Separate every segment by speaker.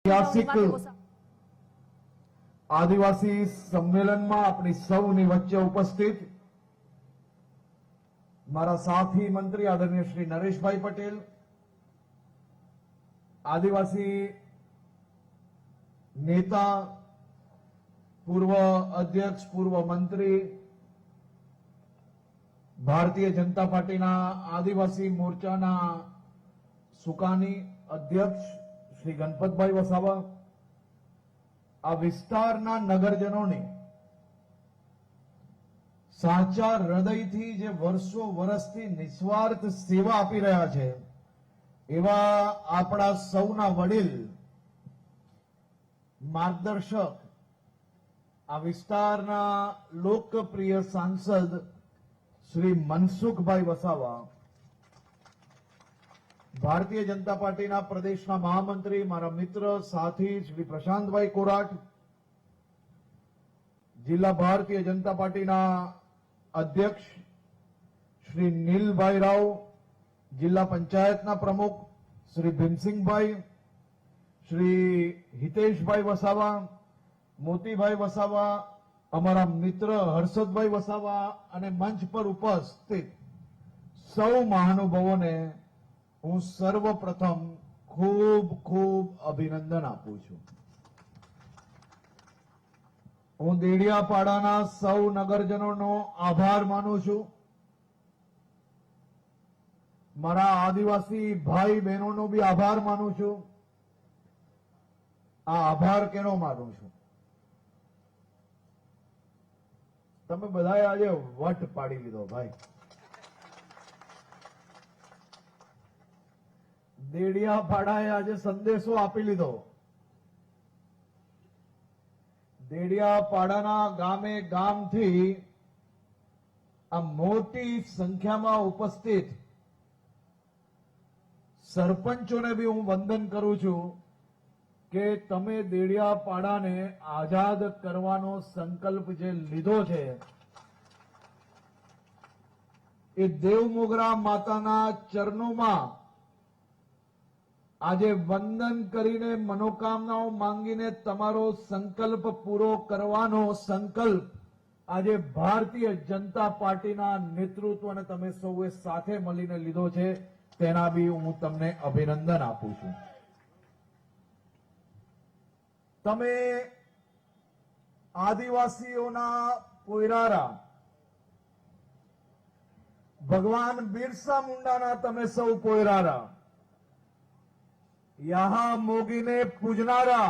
Speaker 1: ऐतिहासिक आदिवासी सम्मेलन में अपनी सौनी वच्चे उपस्थित मारा साथी मंत्री आदरणीय श्री नरेश भाई पटेल, आदिवासी नेता, पूर्व अध्यक्ष, पूर्व मंत्री, भारतीय जनता पार्टी आदिवासी मोर्चा सुकानी अध्यक्ष श्री गणपतभाई वसावा, आ विस्तारना नगरजनों साचा हृदयथी जे वर्षो वर्षथी निस्वार्थ सेवा आपी रह्या छे एवा आपड़ा सौना वडील मार्गदर्शक आ विस्तारना लोकप्रिय सांसद श्री मनसुखभाई वसावा, भारतीय जनता पार्टी प्रदेश महामंत्री मारा मित्र साथी श्री प्रशांत भाई कोराट, जिला भारतीय जनता पार्टी अध्यक्ष श्री नील भाई राव, जिला पंचायत प्रमुख श्री भीमसिंह भाई, श्री हितेश भाई वसावा, मोती भाई वसावा, अमरा मित्र हर्षद भाई वसावा अने मंच पर उपस्थित सौ महानुभावों ने हूँ सर्वप्रथम खूब खूब अभिनंदन आपू छू। हूँ देडियापाड़ा सौ नगरजनों आभार मानु छू। मारा आदिवासी भाई बहनों भी आभार मानु छू। आ आभार केनो मानु छू? तमे बधाए आज वट पाड़ी लीधो भाई। देडियापाड़ाए आज संदेशो आपी लीधो। देडियापाड़ाना गामे गामथी आ मोटी संख्या में उपस्थित सरपंचोने भी हूँ वंदन करू छू के तमे देडियापाड़ाने आजाद करवानो संकल्प जे लीधो छे ए देवमोगरा माताना चरणों आज वंदन करीने मनोकामनाओं मांगीने तमारो संकल्प पूरो करवानो संकल्प आज भारतीय जनता पार्टी नेतृत्व ने तमे सौए साथे मळीने लीधो छे, तेना भी हूँ तमने अभिनंदन आपू छूं। तमे आदिवासीओना पोयरारा भगवान बिरसा मुंडाना तमे सौ पोयरारा यहाँ मोगीने पूजनारा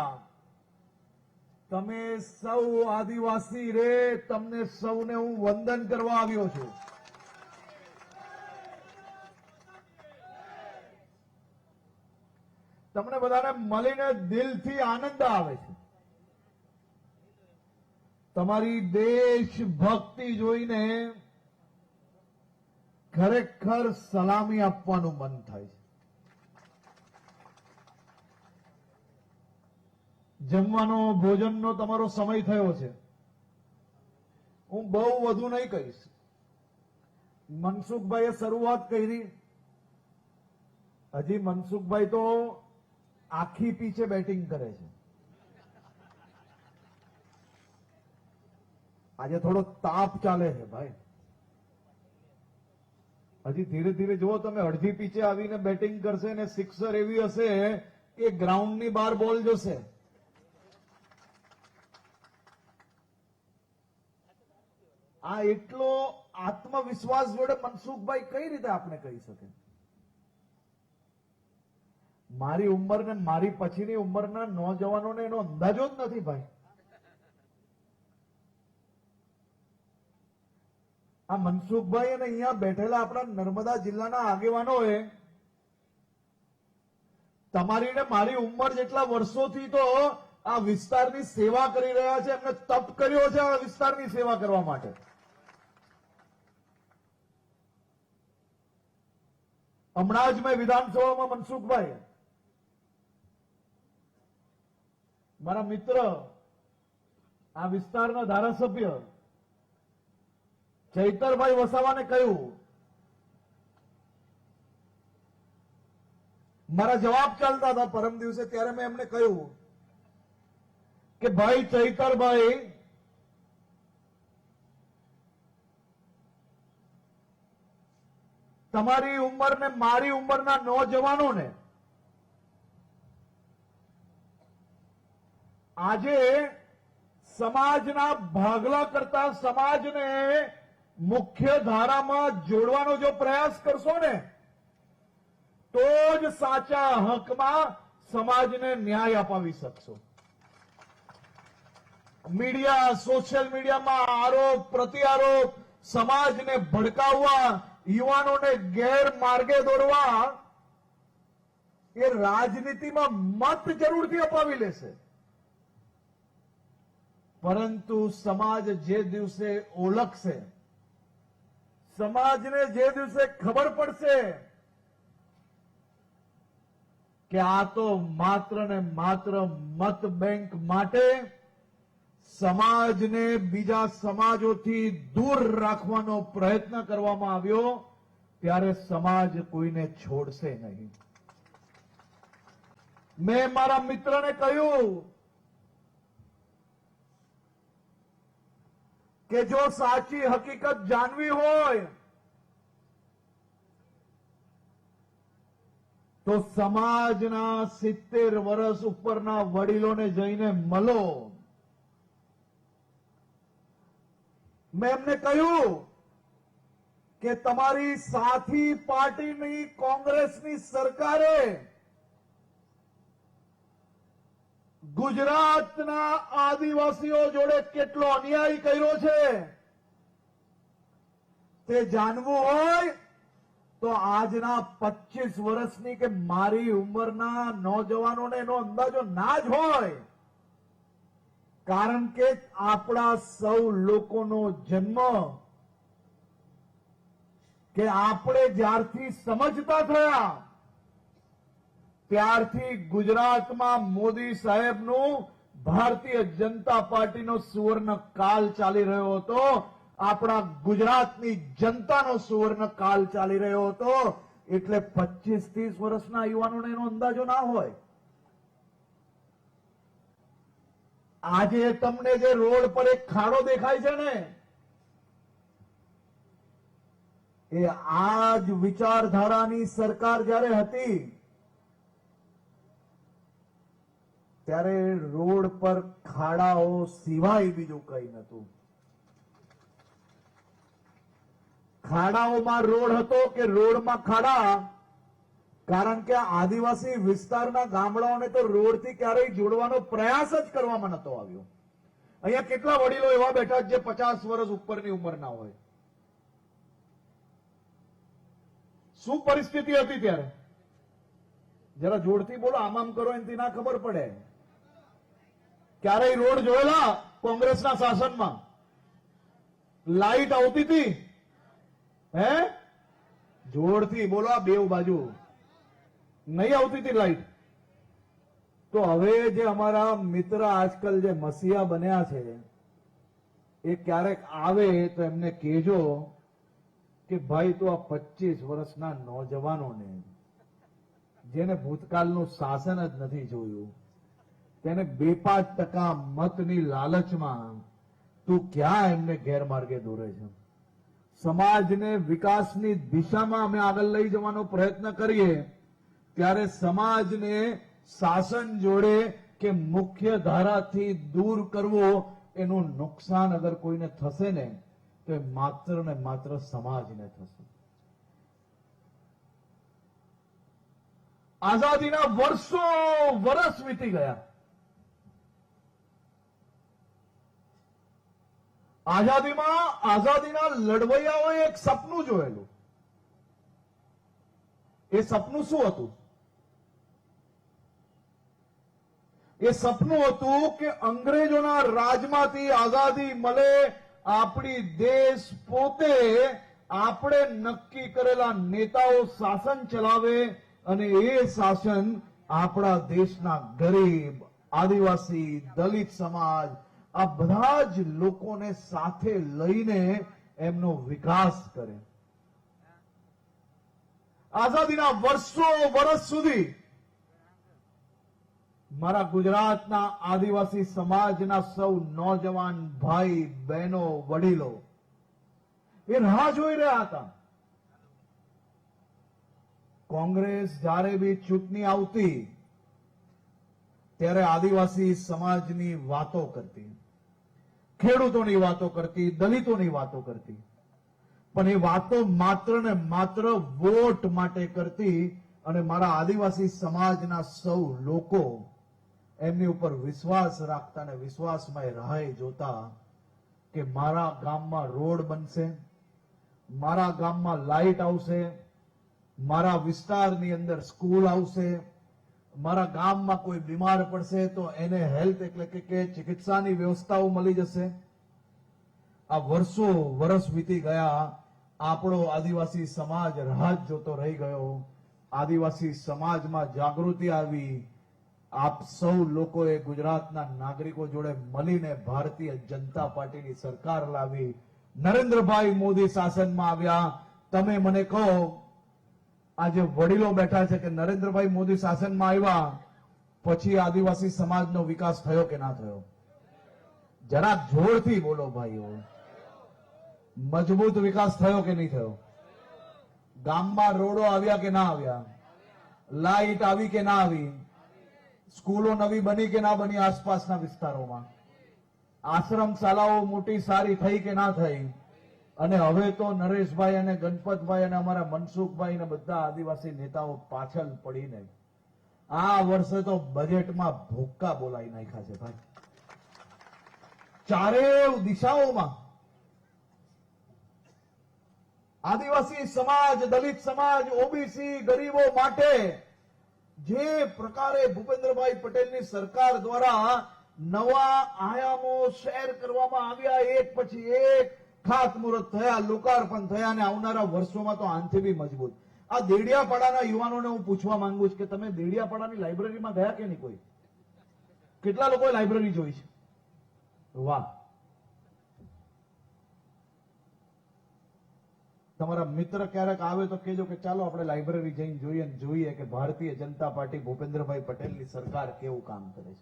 Speaker 1: तमे सौ आदिवासी रे, तमने सौने हूँ वंदन करवा आव्यो छुं। तमने बधाने मळीने दिलथी आनंद आवे छे। तमारी देशभक्ति जोईने खरेखर सलामी आपवानुं मन थाय छे। जमवानो भोजननो तमारो समय थयो छे। हूँ बहु वधु नहीं कहीश। मनसुखभाई शुरुआत करी, हजी मनसुखभाई तो आखी पीछे बेटिंग करे छे। आज थोड़ो ताप चाले है भाई। हजी धीरे धीरे जो तमे अर्धी पीछे आवीने बेटिंग करशे ने सिक्सर एवी हशे के ग्राउंड नी बार बॉल जशे। आ एटलो आत्मविश्वास जोड़े मनसुखभाई कई रीते आपने कही सके? मारी उम्र ने मारी पछीनी उम्रना नौजवानों ने एनो अंदाजो ज नथी भाई। आ मनसुखभाई अने अहींया बेठेला आपड़ा नर्मदा जिल्लाना आगेवानोए तमारी ने मारी उम्र जेटला वर्षोथी तो आ विस्तारनी सेवा करी रह्या छे, एमणे तप कर्यो छे आ विस्तारनी सेवा करवा माटे। हमणां ज मैं विधानसभा में मनसुखभाई मारा मित्र आ विस्तारना धारासभ्य चैतरभाई वसावाने कह्युं, मारा जवाब चालता था परम दिवसे, त्यारे मैं एमने कह्युं કે ભાઈ ચૈતરભાઈ, તમારી ઉંમર ને મારી ઉંમરના નોજવાનોને આજે સમાજના ભાગલા કરતા સમાજને મુખ્ય ધારામાં જોડવાનો જો પ્રયાસ કરશો ને તો જ સાચા હકમાં સમાજને ન્યાય અપાવી શકશો. મીડિયા, સોશિયલ મીડિયામાં આરોપ પ્રત્યારોપ, સમાજને ભડકાવવા, યુવાનોને ગેરમાર્ગે દોરવા, એ રાજનીતિમાં મત જરૂરથી અપાવી લેશે, પરંતુ સમાજ જે દિવસે ઓળખશે, સમાજને જે દિવસે ખબર પડશે કે આ તો માત્ર ને માત્ર મત બેંક માટે સમાજને બીજા સમાજોથી દૂર રાખવાનો પ્રયત્ન કરવામાં આવ્યો, ત્યારે સમાજ કોઈને છોડશે નહીં. મેં મારા મિત્રને કહ્યું કે જો સાચી હકીકત જાણવી હોય તો સમાજના 70 વર્ષ ઉપરના વડીલોને જઈને મળો. મેં એમને કહ્યું કે તમારી સાથી પાર્ટીની કોંગ્રેસની સરકારે ગુજરાતના આદિવાસીઓ જોડે કેટલો અન્યાય કર્યો છે તે જાણવું હોય તો આજના 25 વર્ષની કે મારી ઉંમરના નોજવાનોને એનો અંદાજો ના જ હોય, કારણ કે આપણા સૌ લોકોનો જન્મ કે આપણે જ્યારથી સમજતા થયા ત્યારથી ગુજરાતમાં મોદી સાહેબનું ભારતીય જનતા પાર્ટીનો સુવર્ણ કાળ ચાલી રહ્યો હતો, આપણા ગુજરાતની જનતાનો સુવર્ણ કાળ ચાલી રહ્યો હતો. એટલે 25-30 વર્ષના યુવાનોને એનો અંદાજો ના હોય. આજે તમને જે રોડ પર એક ખાડો દેખાય છે ને, એ આ જ વિચારધારાની સરકાર જ્યારે હતી ત્યારે રોડ પર ખાડાઓ સિવાય બીજું કંઈ નહોતું. ખાડાઓમાં રોડ હતો કે રોડમાં ખાડા, કારણ કે આદિવાસી વિસ્તારના ગામડાઓને તો રોડથી ક્યારેય જોડવાનો પ્રયાસ જ કરવામાં નતો આવ્યો. અહીંયા કેટલા વડીલો એવા બેઠા જે 50 વર્ષ ઉપરની ઉંમરના હોય. શું પરિસ્થિતિ હતી ત્યારે? જરા જોરથી બોલો, આમ કરો એનાથી ના ખબર પડે. ક્યારેય રોડ જોયેલા કોંગ્રેસના શાસનમાં? લાઈટ આવતી હતી? હે? જોરથી બોલો, આ બેવ બાજુ નહીં આવતી હતી લાઈટ. તો હવે જે અમારા મિત્ર આજકાલ જે મસીહા બન્યા છે એ ક્યારેક આવે તો એમને કહેજો કે ભાઈ તો આ 25 વર્ષના નોજવાનોને જેને ભૂતકાળનું શાસન જ નથી જોયું, તેને 2-5% મતની લાલચમાં તું ક્યાં એમને ગેરમાર્ગે દોરે છે? સમાજને વિકાસની દિશામાં અમે આગળ લઈ જવાનો પ્રયત્ન કરીએ ત્યારે સમાજને શાસન જોડે કે મુખ્ય ધારાથી દૂર કરવો, એનું નુકસાન અગર કોઈને થશે ને તો એ માત્ર ને માત્ર સમાજને થશે. આઝાદીના વર્ષ વીતી ગયા. આઝાદીના લડવૈયાઓએ એક સપનું જોયેલું. એ સપનું શું હતું? એ સપનું હતું કે અંગ્રેજોના રાજમાંથી આઝાદી મળે, આપણી દેશ પોતે આપણે નક્કી કરેલા નેતાઓ શાસન ચલાવે અને એ શાસન આપણા દેશના ગરીબ, આદિવાસી, દલિત સમાજ, આ બધા જ લોકોને સાથે લઈને એમનો વિકાસ કરે. આઝાદીના વર્ષો સુધી મારા ગુજરાતના આદિવાસી સમાજના સૌ નોજવાન ભાઈ બહેનો વડીલો એ રાહ જોઈ રહ્યા હતા. કોંગ્રેસ જ્યારે બી ચૂંટણી આવતી ત્યારે આદિવાસી સમાજની વાતો કરતી, ખેડૂતોની વાતો કરતી, દલિતોની વાતો કરતી, પણ એ વાતો માત્ર ને માત્ર વોટ માટે કરતી અને મારા આદિવાસી સમાજના સૌ લોકો એમની ઉપર વિશ્વાસ રાખતા અને વિશ્વાસમાં રાહ જોતા કે મારા ગામમાં રોડ બનશે, મારા ગામમાં લાઇટ આવશે, મારા વિસ્તારની અંદર સ્કૂલ આવશે, મારા ગામમાં કોઈ બીમાર પડશે તો એને હેલ્થ એટલે કે ચિકિત્સાની વ્યવસ્થાઓ મળી જશે. આ વર્ષ વીતી ગયા, આપણો આદિવાસી સમાજ રાહ જોતો રહી ગયો. આદિવાસી સમાજમાં જાગૃતિ આવી. આપ સૌ લોકોએ ગુજરાતના નાગરિકો જોડે મળીને ભારતીય જનતા પાર્ટીની સરકાર લાવી. નરેન્દ્રભાઈ મોદી શાસનમાં આવ્યા. તમે મને કહો, આજે વડીલો બેઠા છે કે નરેન્દ્રભાઈ મોદી શાસનમાં આવ્યા પછી આદિવાસી સમાજનો વિકાસ થયો કે ના થયો? જરાક જોરથી બોલો ભાઈઓ. મજબૂત વિકાસ થયો કે નહીં થયો? ગામમાં રોડો આવ્યા કે ના આવ્યા? લાઇટ આવી કે ના આવી? સ્કૂલો નવી બની કે ના બની? આસપાસના વિસ્તારોમાં આશ્રમ શાળાઓ મોટી સારી થઈ કે ના થઈ? અને હવે તો નરેશભાઈ અને ગણપતભાઈ અને અમારા મનસુખભાઈ ને બધા આદિવાસી નેતાઓ પાછળ પડીને આ વર્ષે તો બજેટમાં ભૂક્કા બોલાવી નાખ્યા છે ભાઈ. ચારેય દિશાઓમાં આદિવાસી સમાજ, દલિત સમાજ, ઓબીસી, ગરીબો માટે જે પ્રકારે ભૂપેન્દ્રભાઈ પટેલની સરકાર દ્વારા નવા આયામો શેર કરવામાં આવ્યા, એક પછી એક ખાતમુહૂર્ત થયા, લોકાર્પણ થયા અને આવનારા વર્ષોમાં તો આનથી બી મજબૂત. આ દેડિયાપાડાના યુવાનોને હું પૂછવા માંગુ છું કે તમે દેડિયાપાડાની લાઇબ્રેરીમાં ગયા કે નહીં? કોઈ કેટલા લોકોએ લાઇબ્રેરી જોઈ છે? વાહ. તમારા મિત્ર ક્યારેક આવે તો કહેજો કે ચાલો આપણે લાઇબ્રેરી જઈને જોઈએ કે ભારતીય જનતા પાર્ટી ભૂપેન્દ્રભાઈ પટેલની સરકાર કેવું કામ કરે છે.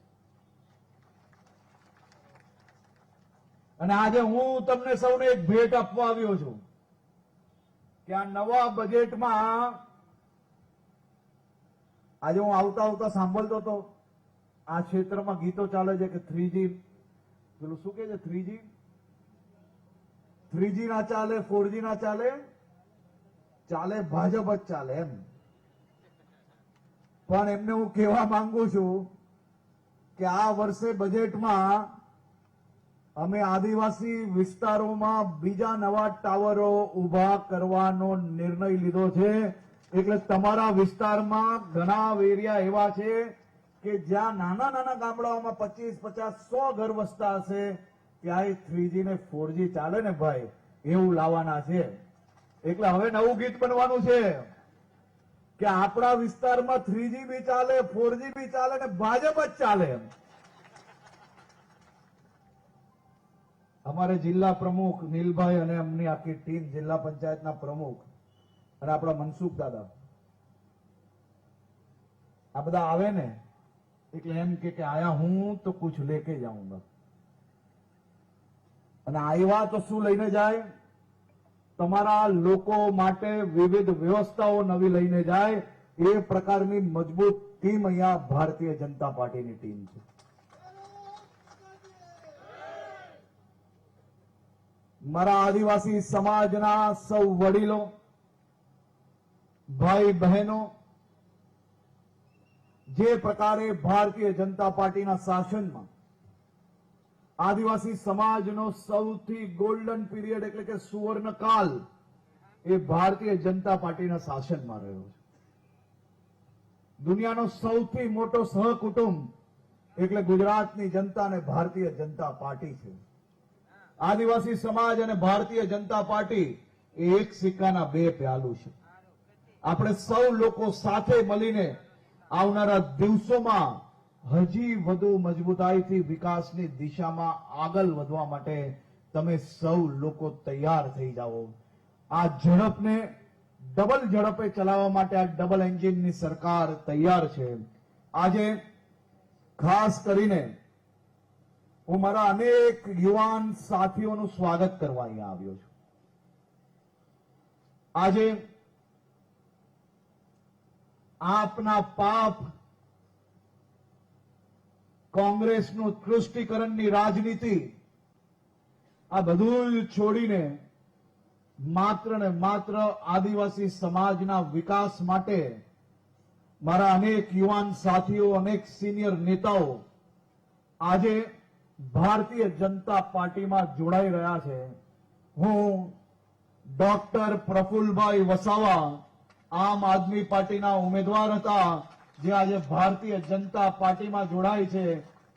Speaker 1: અને આજે હું તમને સૌને એક ભેટ આપવા આવ્યો છું કે આ નવા બજેટમાં આજે હું આવતા સાંભળતો હતો આ ક્ષેત્રમાં ગીતો ચાલે છે કે 3G, પેલું શું કે છે 3G ના ચાલે, 4G ના ચાલે, ચાલે ભાજપ જ ચાલે એમ. પણ એમને હું કહેવા માંગુ છું કે આ વર્ષે બજેટમાં અમે આદિવાસી વિસ્તારોમાં બીજા નવા ટાવરો ઉભા કરવાનો નિર્ણય લીધો છે. એટલે તમારા વિસ્તારમાં ઘણા એરિયા એવા છે કે જ્યાં નાના નાના ગામડાઓમાં 25, 50, 100 ઘર વસતા હશે, ત્યાં 3G ને 4G ચાલે ને ભાઈ, એવું લાવવાના છે. એટલે હવે નવું ગીત બનવાનું છે કે આપણા વિસ્તારમાં 3G બી ચાલે, 4G બી ચાલે ને ભાજપ જ ચાલે. અમારે જિલ્લા પ્રમુખ નીલભાઈ અને એમની આખી ટીમ, જિલ્લા પંચાયતના પ્રમુખ અને આપણા મનસુખ દાદા, આ બધા આવે ને એટલે એમ કે આયા હું તો કુછ લેકે જાઉંગા. અને આવ્યા તો શું લઈને જાય? તમારા લોકો માટે વિવિધ વ્યવસ્થાઓ નવી લઈને જાય. એ પ્રકારની મજબૂત ટીમ અહીંયા ભારતીય જનતા પાર્ટીની ટીમ છે. મારા આદિવાસી સમાજના સૌ વડીલો, ભાઈ બહેનો, જે પ્રકારે ભારતીય જનતા પાર્ટીના શાસનમાં આદિવાસી સમાજનો સૌથી ગોલ્ડન પીરિયડ એટલે કે સુવર્ણકાલ એ ભારતીય જનતા પાર્ટીના શાસનમાં રહ્યો છે. દુનિયાનો સૌથી મોટો સહકુટુંબ એટલે ગુજરાતની જનતા અને ભારતીય જનતા પાર્ટી છે. આદિવાસી સમાજ અને ભારતીય જનતા પાર્ટી એ એક સિક્કાના બે પહેલું છે. આપણે સૌ લોકો સાથે મળીને આવનારા દિવસોમાં હજી વધુ મજબૂતાઈથી વિકાસની દિશામાં આગળ વધવા માટે તમે સૌ લોકો તૈયાર થઈ જાઓ. આ ઝડપને ડબલ ઝડપે ચલાવવા માટે આ ડબલ એન્જિનની સરકાર તૈયાર છે. આજે ખાસ કરીને હું મારા અનેક યુવાન સાથીઓનું સ્વાગત કરવા અહીંયા આવ્યો છું. આજે આપના પાપ, કોંગ્રેસનું તૃષ્ટિકરણની રાજનીતિ, આ બધું છોડીને માત્ર ને માત્ર આદિવાસી સમાજના વિકાસ માટે મારા અનેક યુવાન સાથીઓ, અનેક સિનિયર નેતાઓ આજે ભારતીય જનતા પાર્ટીમાં જોડાઈ રહ્યા છે. હું ડોક્ટર પ્રફુલ્લભાઈ વસાવા આમ આદમી પાર્ટીના ઉમેદવાર હતા, જે આજે ભારતીય જનતા પાર્ટીમાં જોડાય છે.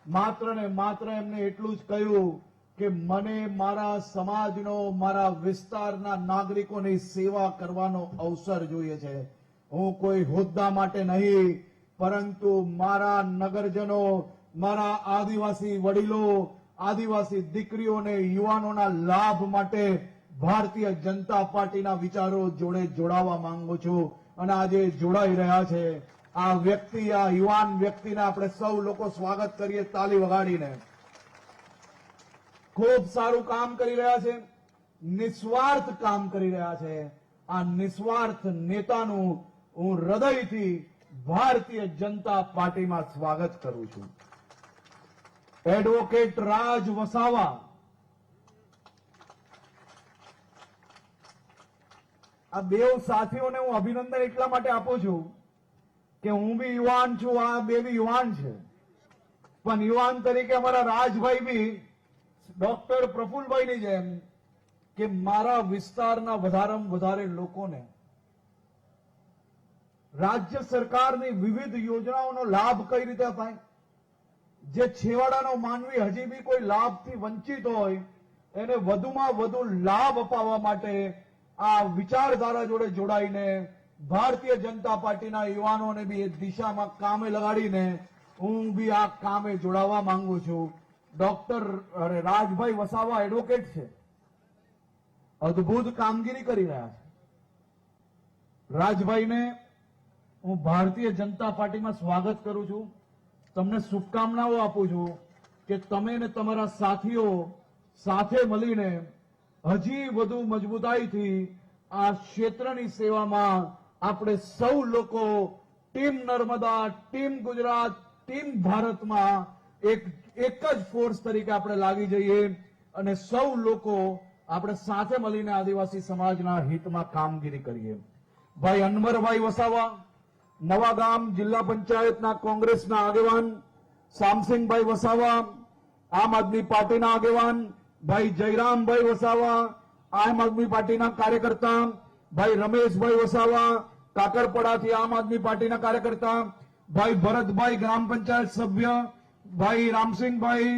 Speaker 1: માત્ર ને માત્ર એમને એટલું જ કહ્યું કે મને મારા સમાજનો, મારા વિસ્તારના નાગરિકોની સેવા કરવાનો અવસર જોઈએ છે. હું કોઈ હોદ્દા માટે નહીં, પરંતુ મારા નગરજનો, મારા આદિવાસી વડીલો, આદિવાસી દીકરીઓને, યુવાનોના લાભ માટે ભારતીય જનતા પાર્ટીના વિચારો જોડે જોડાવા માંગુ છું અને આજે જોડાઈ રહ્યા છે. આ વ્યક્તિ, આ યુવાન વ્યક્તિને આપણે સૌ લોકો સ્વાગત કરીએ તાલી વગાડીને. ખૂબ સારું કામ કરી રહ્યા છે, નિસ્વાર્થ કામ કરી રહ્યા છે. આ નિસ્વાર્થ નેતાનું હું હૃદયથી ભારતીય જનતા પાર્ટીમાં સ્વાગત કરું છું. એડવોકેટ રાજ વસાવા, આ બે સાથીઓને હું અભિનંદન એટલા માટે આપું છું કે હું બી યુવાન છું, આ બે બી યુવાન છે, પણ યુવાન તરીકે અમારા રાજભાઈ બી ડોક્ટર પ્રફુલ્લભાઈની જેમ કે મારા વિસ્તારના વધારેમાં વધારે લોકોને રાજ્ય સરકારની વિવિધ યોજનાઓનો લાભ કઈ રીતે અપાય, જે છેવાડાનો માનવી હજી બી કોઈ લાભથી વંચિત હોય એને વધુમાં વધુ લાભ અપાવવા માટે આ વિચારધારા જોડે જોડાઈને ભારતીય જનતા પાર્ટીના યુવાનોને બી એ દિશામાં કામે લગાડીને હું બી આ કામે જોડાવા માંગુ છું. ડોક્ટર રાજભાઈ વસાવા એડવોકેટ છે, અદભુત કામગીરી કરી રહ્યા છે. રાજભાઈને હું ભારતીય જનતા પાર્ટીમાં સ્વાગત કરું છું. તમને શુભકામનાઓ આપું છું કે તમે ને તમારા સાથીઓ સાથે મળીને હજી વધુ મજબૂતાઈથી આ ક્ષેત્રની સેવામાં આપણે સૌ લોકો team Narmada, team Gujarat, team ભારતમાં એક જ ફોર્સ તરીકે આપણે લાગી જઈએ અને સૌ લોકો આપણે સાથે મળીને આદિવાસી સમાજના હિતમાં કામગીરી કરીએ. ભાઈ અનવરભાઈ વસાવા, નવાગામ જિલ્લા પંચાયતના કોંગ્રેસના આગેવાન, શામસિંગભાઈ વસાવા આમ આદમી પાર્ટીના આગેવાન, ભાઈ જયરામભાઈ વસાવા આમ આદમી પાર્ટીના કાર્યકર્તા, ભાઈ રમેશભાઈ વસાવા કાકરપડાથી આમ આદમી પાર્ટીના કાર્યકર્તા, ભાઈ ભરતભાઈ ગ્રામ પંચાયત સભ્ય, ભાઈ રામસિંહભાઈ,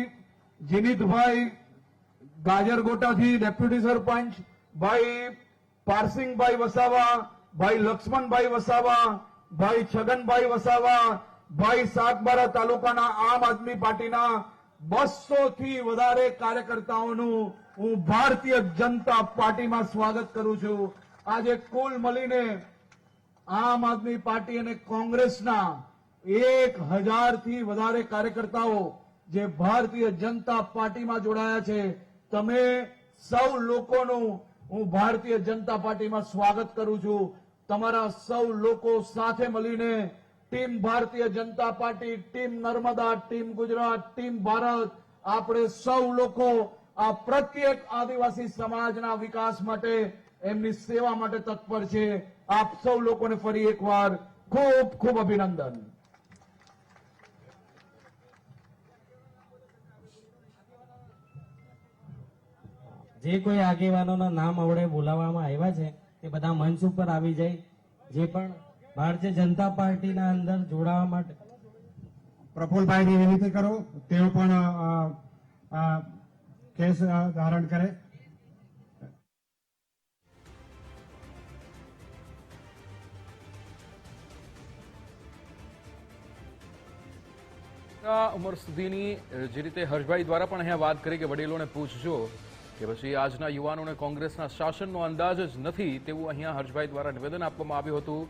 Speaker 1: જીનિતભાઈ ગાજરગોટાથી ડેપ્યુટી સરપંચ, ભાઈ પારસિંગભાઈ વસાવા, ભાઈ લક્ષ્મણભાઈ વસાવા, ભાઈ છગનભાઈ વસાવા, ભાઈ સાગબારા તાલુકાના આમ આદમી પાર્ટીના 200 થી વધારે કાર્યકર્તાઓનું હું ભારતીય જનતા પાર્ટીમાં સ્વાગત કરું છું. આજે કુલ મળીને આમ આદમી પાર્ટી અને કોંગ્રેસના 1000 થી વધારે કાર્યકર્તાઓ જે ભારતીય જનતા પાર્ટીમાં જોડાયા છે. તમે સૌ લોકોનું હું ભારતીય જનતા પાર્ટીમાં સ્વાગત કરું છું. તમારા સૌ લોકો સાથે મળીને team Bharatiya Janata party, team Narmada, team Gujarat, team Bharat, આપણે સૌ લોકો આ પ્રત્યેક આદિવાસી સમાજના વિકાસ માટે, એમની સેવા માટે તત્પર છે. આપ સૌ લોકોને ફરી એકવાર ખૂબ ખૂબ અભિનંદન.
Speaker 2: જે કોઈ આગેવાનોના નામ આવડે બોલાવવામાં આવ્યા છે તે બધા મંચ ઉપર આવી જાય. જે પણ ભારતીય જનતા પાર્ટીના અંદર જોડાવા માટે
Speaker 3: પ્રફુલ્લભાઈની વિનંતી કરું, તેઓ પણ કેસ ધારણ કરે.
Speaker 4: ઉંમર સુધીની જે રીતે હર્ષભાઈ દ્વારા પણ અહીંયા વાત કરી કે વડીલોને પૂછજો કે પછી આજના યુવાનોને કોંગ્રેસના શાસનનો અંદાજ જ નથી, તેવું અહીંયા હર્ષભાઈ દ્વારા નિવેદન આપવામાં આવ્યું હતું.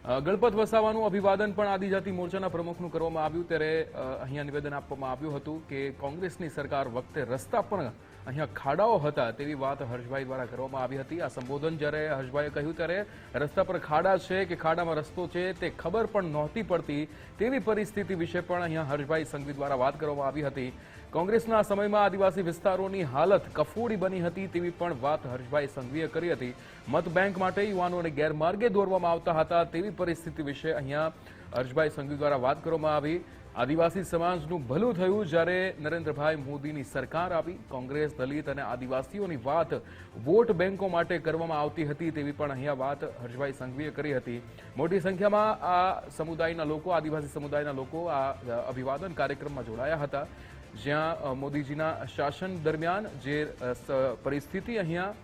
Speaker 4: ગણપત વસાવાનું અભિવાદન પણ આદિજાતિ મોરચાના પ્રમુખનું કરવામાં આવ્યું. ત્યારે અહીંયા નિવેદન આપવામાં આવ્યું હતું કે કોંગ્રેસની સરકાર વખતે રસ્તા પણ અહીંયા ખાડાઓ હતા તેવી વાત હર્ષભાઈ દ્વારા કરવામાં આવી હતી. આ સંબોધન જ્યારે હર્ષભાઈએ કહ્યું ત્યારે રસ્તા પર ખાડા છે કે ખાડામાં રસ્તો છે તે ખબર પણ નહોતી પડતી તેવી પરિસ્થિતિ વિશે પણ અહીંયા હર્ષભાઈ સંઘવી દ્વારા વાત કરવામાં આવી હતી. કોંગ્રેસના સમયમાં આદિવાસી વિસ્તારોની હાલત કફોડી બની હતી તેવી પણ વાત હર્ષભાઈ સંઘવીએ કરી હતી. મત બેંક માટે યુવાનોને ગેરમાર્ગે દોરવામાં આવતા હતા તેવી પરિસ્થિતિ વિશે અહીંયા હર્ષભાઈ સંઘવી દ્વારા વાત કરવામાં આવી. આદિવાસી સમાજનું ભલું થયું જ્યારે નરેન્દ્રભાઈ મોદીની સરકાર આવી. કોંગ્રેસ, દલિત અને આદિવાસીઓની વાત વોટ બેંકો માટે કરવામાં આવતી હતી તેવી પણ અહીંયા વાત હર્ષભાઈ સંઘવીએ કરી હતી. મોટી સંખ્યામાં આ સમુદાયના લોકો, આદિવાસી સમુદાયના લોકો આ અભિવાદન કાર્યક્રમમાં જોડાયા હતા, જ્યાં મોદીજીના શાસન દરમિયાન જે પરિસ્થિતિ અહીંયા